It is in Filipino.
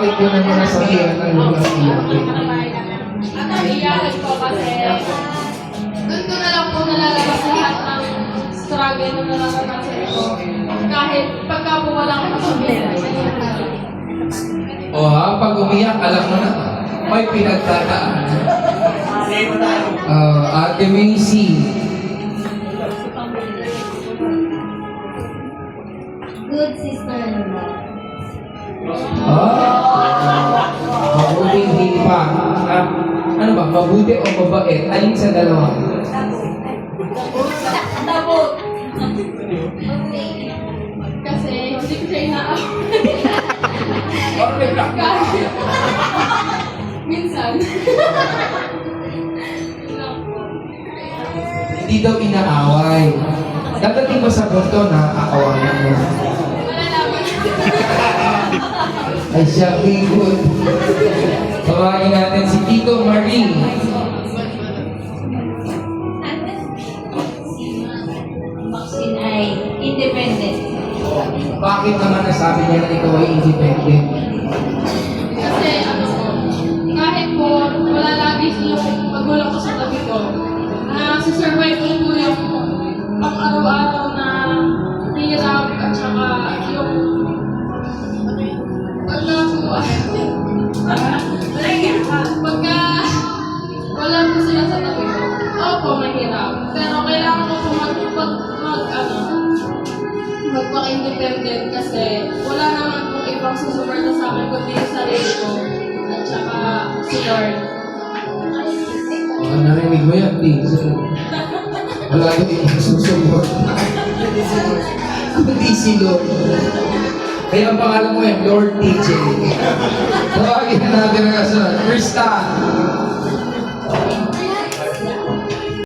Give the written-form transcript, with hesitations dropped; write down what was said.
bakit ko naman nasabihan ng mga iyakin? Iyakin po kasi doon ko na lang po nalalabas lahat ng struggle na nararanasan ko. Kahit pagka po walang kasabihan. O ha, pag umiyak, alam mo na, may pinagtataan. Ate Macy. Good sister-in-law. Mabuting hipa. Ano ba, mabuti o mabait? Alin sa dalawa? Tabot. Kasi hindi ko siya inaaway. Okay lang. Minsan. Hindi daw inaaway. Dadating ba sa punto na aawayan mo? Wala naman. Ay siya, good. Tawagin natin si Tito Marie. Maxine ay independent. Bakit naman nasabi niya na ikaw ay independent? Kasi ano po, kahit po wala lagi yung magulang ko sa tabi ko, nasusurvive ko po yung pang-araw-araw na hirap at saka yung pagka wala po sila sa tabi ko, opo, mahirap. Pero kailangan ko po magpaka-independent kasi wala naman po ibang susuporta sa akin kundi yung sarili ko at saka si Lord. Narinig mo yan, please. Wala yung ibang susubot. Kundi si Lord. Kaya ang pangalan mo yan, Lord TJ. Tawagin na natin ang kasunod. Krista.